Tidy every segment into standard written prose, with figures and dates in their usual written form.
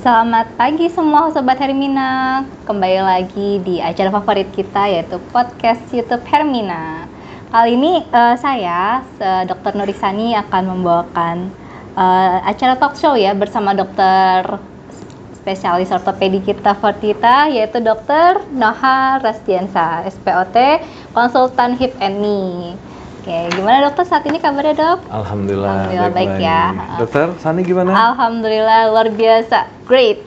Selamat pagi semua Sobat Hermina. Kembali lagi di acara favorit kita yaitu podcast YouTube Hermina. Kali ini saya, Dr. Nurisani akan membawakan acara talk show ya bersama dokter spesialis ortopedi kita yaitu Dr. Noha Rasdiansa, SPOT, konsultan hip and knee. Oke, gimana dokter saat ini kabarnya dok? Alhamdulillah baik ya. Dokter, Sani gimana? Alhamdulillah luar biasa, great.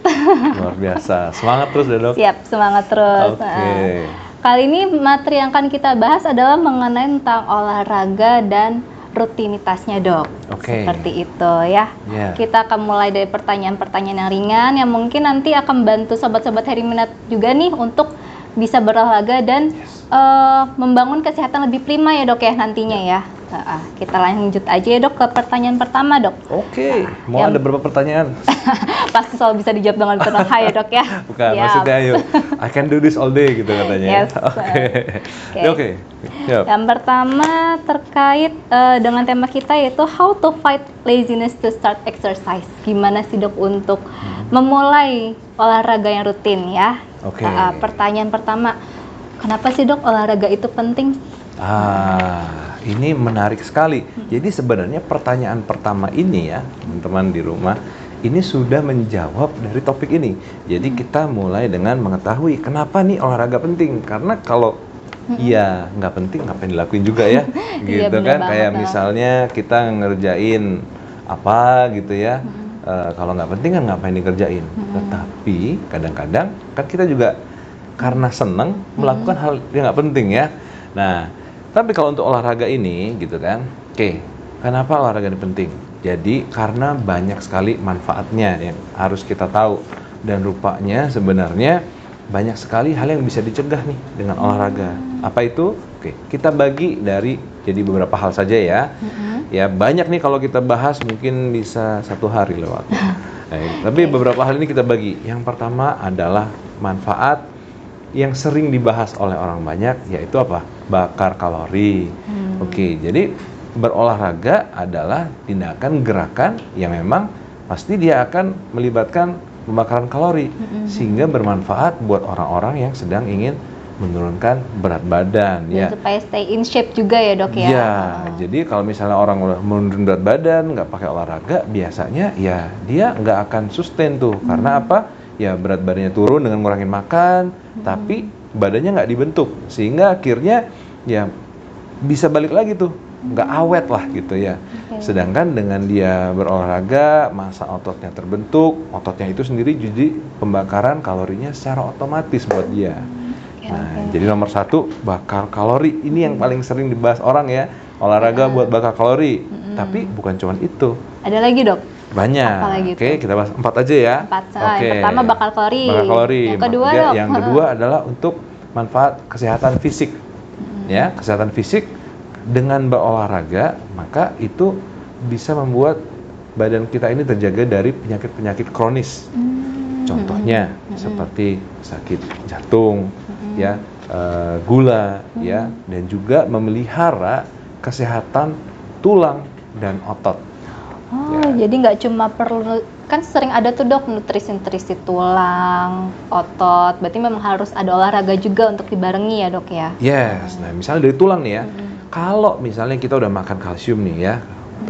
Luar biasa, semangat terus ya dok? Siap, semangat terus. Oke. Kali ini materi yang akan kita bahas adalah mengenai tentang olahraga dan rutinitasnya dok. Oke. Seperti itu ya. Yeah. Kita akan mulai dari pertanyaan-pertanyaan yang ringan yang mungkin nanti akan bantu sobat-sobat Hermina juga nih untuk bisa berolahraga dan membangun kesehatan lebih prima ya dok ya nantinya ya. Kita lanjut aja ya dok ke pertanyaan pertama dok. Oke. Mau ada berapa pertanyaan? Pasti selalu bisa dijawab dengan penuh ya dok ya. Bukan, maksudnya ayo, I can do this all day gitu katanya. Yes. Oke. Yep. Yang pertama terkait dengan tema kita yaitu how to fight laziness to start exercise. Gimana sih dok untuk memulai olahraga yang rutin ya? Oke. Pertanyaan pertama, kenapa sih dok olahraga itu penting? Ini menarik sekali. Jadi sebenarnya pertanyaan pertama ini ya, teman-teman di rumah, ini sudah menjawab dari topik ini. Jadi kita mulai dengan mengetahui kenapa nih olahraga penting. Karena kalau ya nggak penting, ngapain dilakuin juga ya, gitu Iya, kan? Kayak banget. misalnya kita ngerjain apa gitu ya. Kalau nggak penting kan ngapain dikerjain. Tetapi kadang-kadang kan kita juga karena senang melakukan hal yang nggak penting ya. Nah, tapi kalau untuk olahraga ini gitu kan, kenapa olahraga ini penting? Jadi karena banyak sekali manfaatnya yang harus kita tahu. Dan rupanya sebenarnya banyak sekali hal yang bisa dicegah nih dengan olahraga. Apa itu? Kita bagi dari jadi beberapa hal saja ya. Ya banyak nih kalau kita bahas mungkin bisa 1 hari lewat. Tapi beberapa hal ini kita bagi. Yang pertama adalah manfaat yang sering dibahas oleh orang banyak, yaitu apa? Bakar kalori. Jadi berolahraga adalah tindakan gerakan yang memang pasti dia akan melibatkan pembakaran kalori, sehingga bermanfaat buat orang-orang yang sedang ingin menurunkan berat badan. Dan supaya stay in shape juga ya dok ya? Ya, jadi kalau misalnya orang udah menurun berat badan, nggak pakai olahraga, biasanya ya dia nggak akan sustain tuh. Karena apa? Ya berat badannya turun dengan ngurangin makan, tapi badannya nggak dibentuk, sehingga akhirnya ya bisa balik lagi tuh, nggak awet lah gitu ya. Sedangkan dengan dia berolahraga, massa ototnya terbentuk, ototnya itu sendiri jadi pembakaran kalorinya secara otomatis buat dia. Jadi nomor 1 bakar kalori, ini yang paling sering dibahas orang ya, olahraga buat bakar kalori. Tapi bukan cuma itu. Ada lagi dok? Banyak. Kita bahas 4 aja ya. 4. Yang pertama bakar kalori. Yang kedua dok? Yang kedua adalah untuk manfaat kesehatan fisik. Ya, kesehatan fisik dengan berolahraga, maka itu bisa membuat badan kita ini terjaga dari penyakit-penyakit kronis. Contohnya seperti sakit jantung, ya, gula, ya, dan juga memelihara kesehatan tulang dan otot. Jadi nggak cuma perlu, kan sering ada tuh dok nutrisi tulang, otot, berarti memang harus ada olahraga juga untuk dibarengi ya dok ya? Yes, nah misalnya dari tulang nih ya, kalau misalnya kita udah makan kalsium nih ya,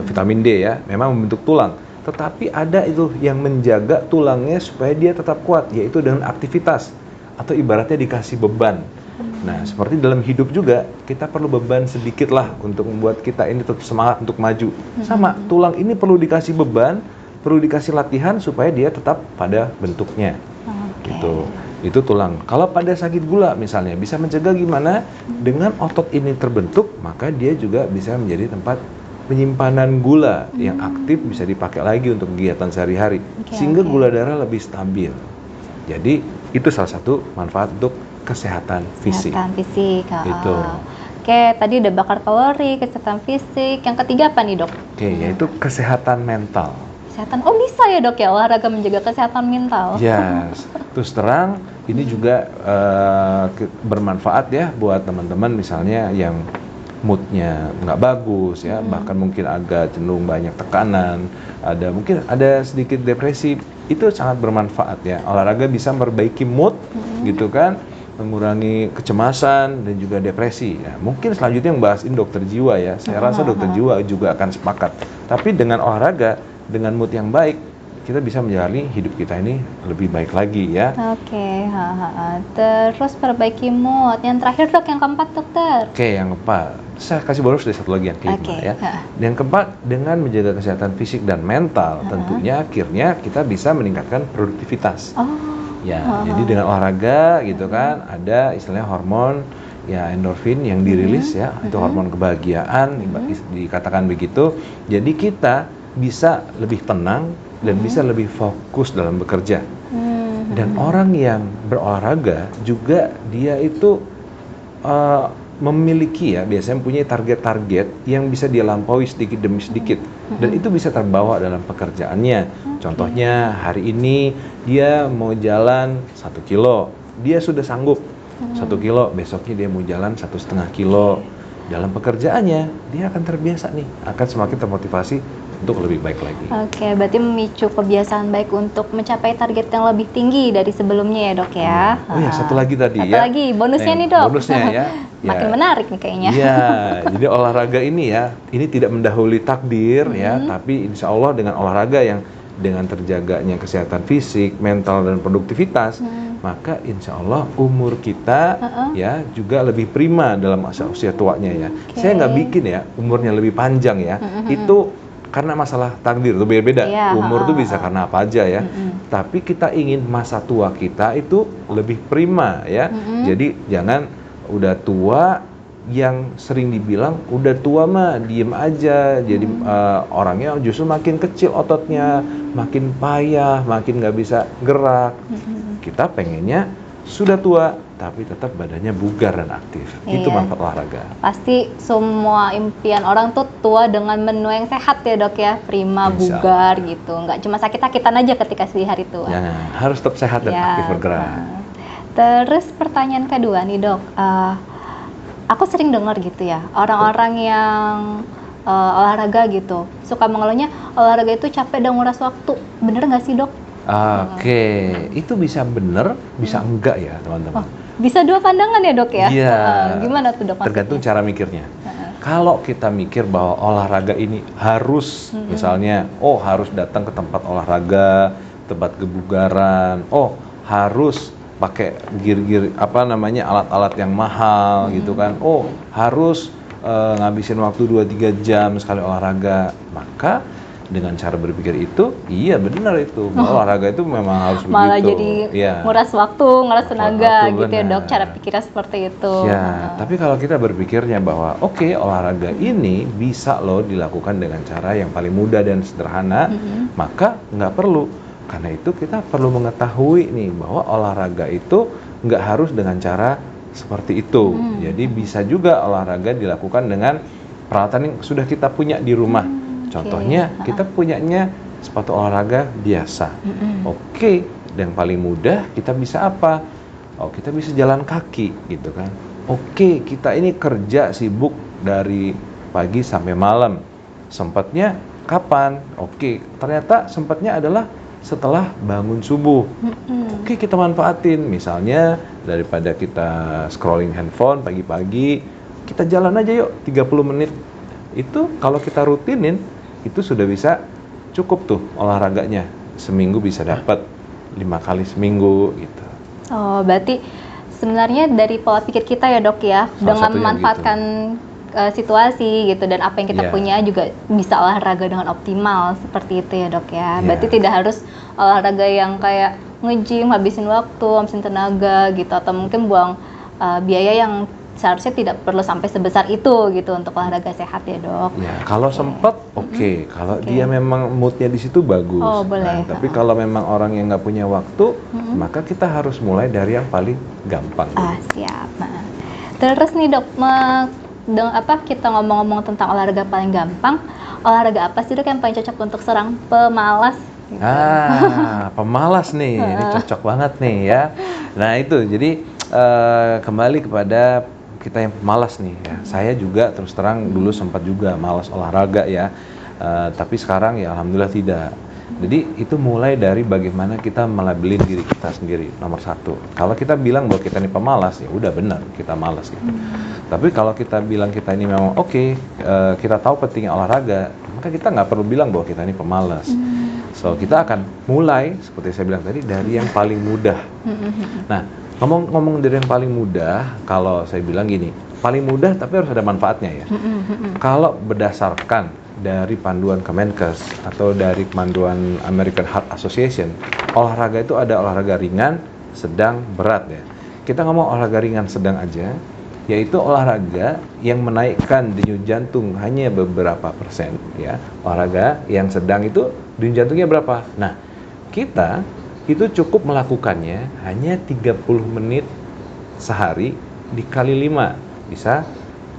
vitamin D ya, memang membentuk tulang. Tetapi ada itu yang menjaga tulangnya supaya dia tetap kuat, yaitu dengan aktivitas atau ibaratnya dikasih beban. Nah, seperti dalam hidup juga, kita perlu beban sedikit lah untuk membuat kita ini tetap semangat untuk maju. Sama, tulang ini perlu dikasih beban, perlu dikasih latihan supaya dia tetap pada bentuknya. Gitu. Itu tulang. Kalau pada sakit gula misalnya, bisa mencegah gimana? Dengan otot ini terbentuk, maka dia juga bisa menjadi tempat penyimpanan gula yang aktif, bisa dipakai lagi untuk kegiatan sehari-hari. Sehingga gula darah lebih stabil. Jadi, itu salah satu manfaat untuk kesehatan fisik. Kesehatan fisik. Itu. Tadi udah bakar kalori, kesehatan fisik. Yang ketiga apa nih dok? Yaitu kesehatan mental. Kesehatan, bisa ya dok ya olahraga menjaga kesehatan mental? Yes. Terus terang, ini juga bermanfaat ya buat teman-teman misalnya yang moodnya nggak bagus ya, bahkan mungkin agak cenderung banyak tekanan, mungkin ada sedikit depresi, itu sangat bermanfaat ya. Olahraga bisa memperbaiki mood gitu kan, mengurangi kecemasan dan juga depresi. Ya, mungkin selanjutnya yang bahas ini dokter jiwa ya. Saya rasa dokter jiwa juga akan sepakat. Tapi dengan olahraga, dengan mood yang baik, kita bisa menjalani hidup kita ini lebih baik lagi ya. Oke, terus perbaiki mood. Yang terakhir dok, yang keempat dokter. Oke, yang keempat. Saya kasih bonus dari satu lagi yang kelima ya. Yang keempat, dengan menjaga kesehatan fisik dan mental, tentunya akhirnya kita bisa meningkatkan produktivitas. Ya, jadi dengan olahraga gitu kan, ada istilahnya hormon ya endorfin yang dirilis ya, itu hormon kebahagiaan dikatakan begitu. Jadi kita bisa lebih tenang dan bisa lebih fokus dalam bekerja. Dan orang yang berolahraga juga dia itu memiliki ya, biasanya punya target-target yang bisa dia lampaui sedikit demi sedikit, dan itu bisa terbawa dalam pekerjaannya. Contohnya hari ini dia mau jalan 1 kilo, dia sudah sanggup 1 kilo, besoknya dia mau jalan 1,5 kilo. Dalam pekerjaannya dia akan terbiasa nih, akan semakin termotivasi untuk lebih baik lagi. Oke, berarti memicu kebiasaan baik untuk mencapai target yang lebih tinggi dari sebelumnya ya dok ya. Oh ya, satu lagi tadi satu ya. lagi, bonusnya nih dok. Bonusnya ya. Makin menarik nih kayaknya. Iya, jadi olahraga ini ya, ini tidak mendahului takdir ya, tapi insya Allah dengan olahraga yang dengan terjaganya kesehatan fisik, mental, dan produktivitas, maka insya Allah umur kita ya juga lebih prima dalam masa usia tuanya ya. Saya nggak bikin ya umurnya lebih panjang ya, itu karena masalah takdir itu beda-beda. Umur tuh bisa karena apa aja ya. Tapi kita ingin masa tua kita itu lebih prima ya. Jadi jangan udah tua, yang sering dibilang udah tua mah diem aja. Jadi orangnya justru makin kecil ototnya, makin payah, makin nggak bisa gerak. Kita pengennya sudah tua tapi tetap badannya bugar dan aktif. Itu manfaat olahraga. Pasti semua impian orang tuh tua dengan menu yang sehat ya dok ya, prima, bugar gitu, nggak cuma sakit-sakitan aja ketika di hari tua. Harus tetap sehat dan aktif bergerak. Terus pertanyaan kedua nih dok, aku sering dengar gitu ya, orang-orang yang olahraga gitu suka mengeluhnya olahraga itu capek dan nguras waktu. Bener nggak sih dok? Oke, itu bisa bener, bisa enggak ya teman-teman. Bisa dua pandangan ya dok ya? Iya. Gimana tuh dok? Tergantung cara mikirnya. Kalau kita mikir bahwa olahraga ini harus, misalnya, harus datang ke tempat olahraga, tempat kebugaran, harus pakai alat-alat yang mahal gitu kan, harus ngabisin waktu 2-3 jam sekali olahraga, maka dengan cara berpikir itu, iya benar itu, olahraga itu memang harus malah begitu. Jadi nguras waktu, nguras tenaga gitu ya dok, cara pikirnya seperti itu. Ya, tapi kalau kita berpikirnya bahwa olahraga ini bisa loh dilakukan dengan cara yang paling mudah dan sederhana, maka nggak perlu. Karena itu kita perlu mengetahui nih bahwa olahraga itu nggak harus dengan cara seperti itu. Jadi bisa juga olahraga dilakukan dengan peralatan yang sudah kita punya di rumah. Contohnya kita punyanya sepatu olahraga biasa. Yang paling mudah kita bisa apa? Kita bisa jalan kaki gitu kan. Kita ini kerja sibuk dari pagi sampai malam. Sempatnya kapan? Ternyata sempatnya adalah setelah bangun subuh. Kita manfaatin, misalnya daripada kita scrolling handphone pagi-pagi, kita jalan aja yuk 30 menit. Itu kalau kita rutinin, itu sudah bisa cukup tuh olahraganya. Seminggu bisa dapat 5 kali seminggu gitu. Berarti sebenarnya dari pola pikir kita ya dok ya, dengan memanfaatkan situasi gitu dan apa yang kita punya juga bisa olahraga dengan optimal seperti itu ya dok ya. Berarti tidak harus olahraga yang kayak nge-gym, habisin waktu, habisin tenaga gitu, atau mungkin buang biaya yang seharusnya tidak perlu sampai sebesar itu gitu untuk olahraga sehat ya dok. Ya, kalau sempat kalau dia memang moodnya di situ bagus. Boleh. Tapi kalau memang orang yang nggak punya waktu, maka kita harus mulai dari yang paling gampang. Siap. Terus nih dok, kita ngomong-ngomong tentang olahraga paling gampang, olahraga apa sih dok yang paling cocok untuk seorang pemalas? Gitu. Pemalas nih, ini cocok banget nih ya. Nah itu, jadi kembali kepada kita yang malas nih ya. Saya juga terus terang dulu sempat juga malas olahraga ya. Tapi sekarang ya alhamdulillah tidak. Jadi itu mulai dari bagaimana kita melabelin diri kita sendiri, nomor satu. Kalau kita bilang bahwa kita ini pemalas, ya udah benar kita malas gitu. Tapi kalau kita bilang kita ini memang oke, kita tahu pentingnya olahraga, maka kita nggak perlu bilang bahwa kita ini pemalas. So kita akan mulai seperti saya bilang tadi dari yang paling mudah. Nah, ngomong dari yang paling mudah, kalau saya bilang gini, paling mudah tapi harus ada manfaatnya ya. Kalau berdasarkan dari panduan Kemenkes atau dari panduan American Heart Association, olahraga itu ada olahraga ringan, sedang, berat ya. Kita ngomong olahraga ringan sedang aja, yaitu olahraga yang menaikkan denyut jantung hanya beberapa persen ya. Olahraga yang sedang itu denyut jantungnya berapa? Nah, kita itu cukup melakukannya hanya 30 menit sehari dikali 5, bisa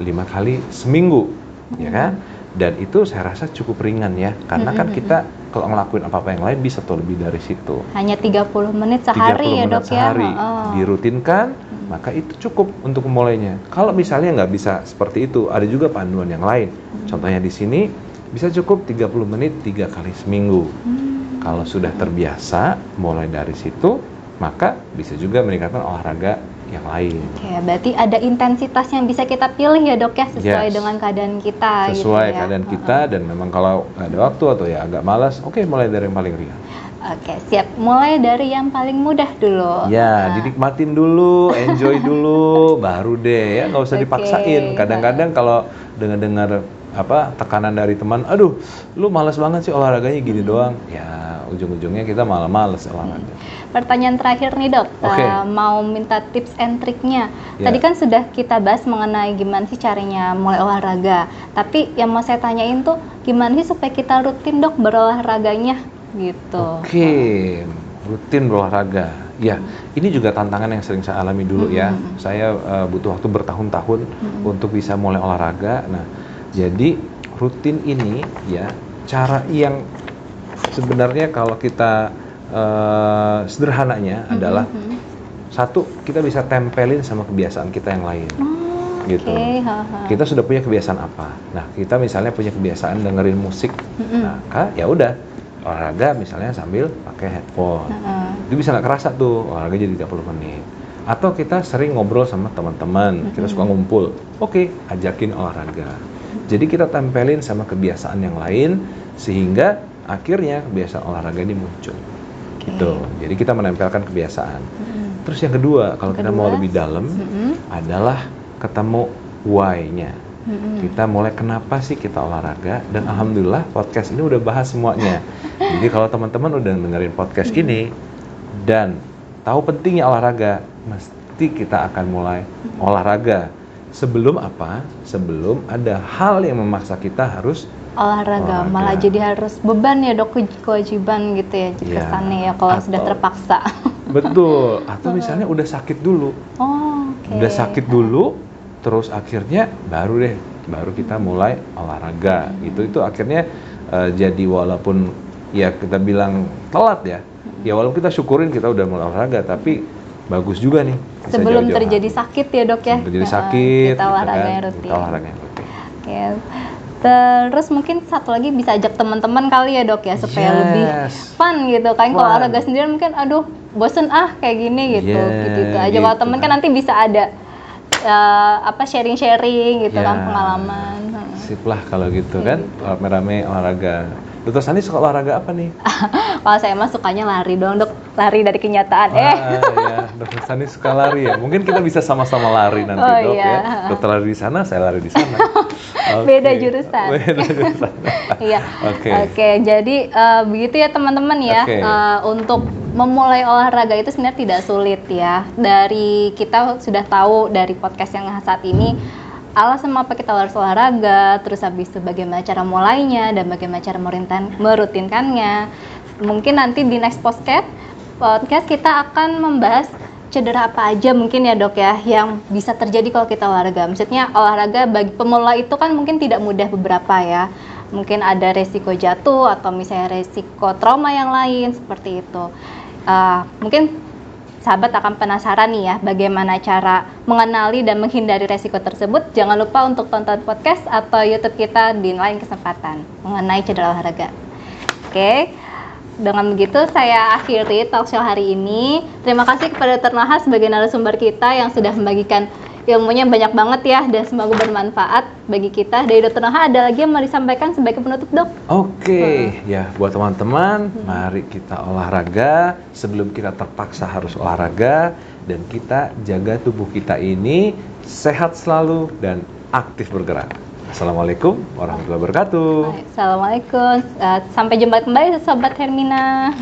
5 kali seminggu ya kan. Dan itu saya rasa cukup ringan ya, karena kan kita kalau ngelakuin apa-apa yang lain bisa tuh lebih dari situ. Hanya 30 menit sehari 30 ya dok sehari, ya? dirutinkan, maka itu cukup untuk memulainya. Kalau misalnya nggak bisa seperti itu, ada juga panduan yang lain. Contohnya di sini, bisa cukup 30 menit 3 kali seminggu. Kalau sudah terbiasa, mulai dari situ, maka bisa juga meningkatkan olahraga yang lain. Oke, berarti ada intensitas yang bisa kita pilih ya dok ya, sesuai dengan keadaan kita. Sesuai gitu ya? keadaan kita, dan memang kalau nggak ada waktu atau ya agak malas, oke, mulai dari yang paling ringan. Oke, siap. Mulai dari yang paling mudah dulu. Ya, dinikmatin dulu, enjoy dulu, baru deh ya, nggak usah dipaksain. Kadang-kadang kalau dengar tekanan dari teman, aduh, lu malas banget sih olahraganya gini doang. Ya, ujung-ujungnya kita malah males olahraga. Pertanyaan terakhir nih dok, mau minta tips and triknya. Tadi kan sudah kita bahas mengenai gimana sih caranya mulai olahraga. Tapi yang mau saya tanyain tuh, gimana sih supaya kita rutin dok berolahraganya gitu. Oke, rutin berolahraga. Ya, ini juga tantangan yang sering saya alami dulu ya. Saya butuh waktu bertahun-tahun untuk bisa mulai olahraga. Nah, jadi rutin ini ya, cara yang sebenarnya kalau kita sederhananya adalah satu, kita bisa tempelin sama kebiasaan kita yang lain. Gitu. Kita sudah punya kebiasaan apa? Nah, kita misalnya punya kebiasaan dengerin musik. Nah, ya udah, olahraga misalnya sambil pakai headphone. Itu bisa nggak kerasa tuh olahraga jadi 30 menit. Atau kita sering ngobrol sama teman-teman, kita suka ngumpul. Oke, ajakin olahraga. Jadi kita tempelin sama kebiasaan yang lain sehingga akhirnya kebiasaan olahraga ini muncul. Gitu. Jadi kita menempelkan kebiasaan. Terus yang kedua, kalau kita mau lebih dalam adalah ketemu why-nya. Kita mulai kenapa sih kita olahraga, dan alhamdulillah podcast ini udah bahas semuanya. Jadi kalau teman-teman udah dengerin podcast ini dan tahu pentingnya olahraga, mesti kita akan mulai olahraga. Sebelum apa? Sebelum ada hal yang memaksa kita harus olahraga. Malah jadi harus beban ya dok, kewajiban gitu ya kesannya ya kalau sudah terpaksa. Betul. Atau misalnya udah sakit dulu. Udah sakit dulu, terus akhirnya baru kita mulai olahraga. Itu akhirnya jadi walaupun ya kita bilang telat ya. Ya walaupun kita syukurin kita udah mulai olahraga, tapi bagus juga nih. Sebelum terjadi sakit ya dok ya. Terjadi sakit. Kita olahraganya rutin. Kita olahraganya rutin. Oke. Terus mungkin satu lagi bisa ajak teman-teman kali ya dok ya, supaya lebih fun gitu kan. Kalau olahraga sendiri mungkin aduh bosen kayak gini gitu. Gitu aja. Kalau teman kan nanti bisa ada sharing-sharing gitu kan, pengalaman. Sip lah kalau gitu kan, rame-rame olahraga. Dokter Sani suka olahraga apa nih? Kalau saya mah sukanya lari dong dok, lari dari kenyataan. Ya, Dokter Sani suka lari ya. Mungkin kita bisa sama-sama lari nanti dok ya. Dokter lari di sana, saya lari di sana. Beda jurusan. Iya. Oke. Jadi begitu ya teman-teman ya. Untuk memulai olahraga itu sebenarnya tidak sulit ya. Dari kita sudah tahu dari podcast yang saat ini, alasan apa kita harus olahraga, terus habis itu bagaimana cara mulainya dan bagaimana cara merutinkannya. Mungkin nanti di next podcast kita akan membahas cedera apa aja mungkin ya dok ya yang bisa terjadi kalau kita olahraga. Maksudnya olahraga bagi pemula itu kan mungkin tidak mudah beberapa ya. Mungkin ada resiko jatuh atau misalnya resiko trauma yang lain seperti itu. Mungkin sahabat akan penasaran nih ya, bagaimana cara mengenali dan menghindari resiko tersebut. Jangan lupa untuk tonton podcast atau YouTube kita di lain kesempatan mengenai cedera olahraga. Oke, dengan begitu saya akhiri talk show hari ini. Terima kasih kepada Dr. Noha sebagai narasumber kita yang sudah membagikan ilmunya banyak banget ya, dan semoga bermanfaat bagi kita. Dari Dr. Noha, ada lagi yang mau disampaikan sebagai penutup, Dok? Oke, ya buat teman-teman, mari kita olahraga sebelum kita terpaksa harus olahraga, dan kita jaga tubuh kita ini sehat selalu dan aktif bergerak. Assalamualaikum warahmatullahi wabarakatuh. Assalamualaikum. Sampai jumpa kembali Sobat Hermina.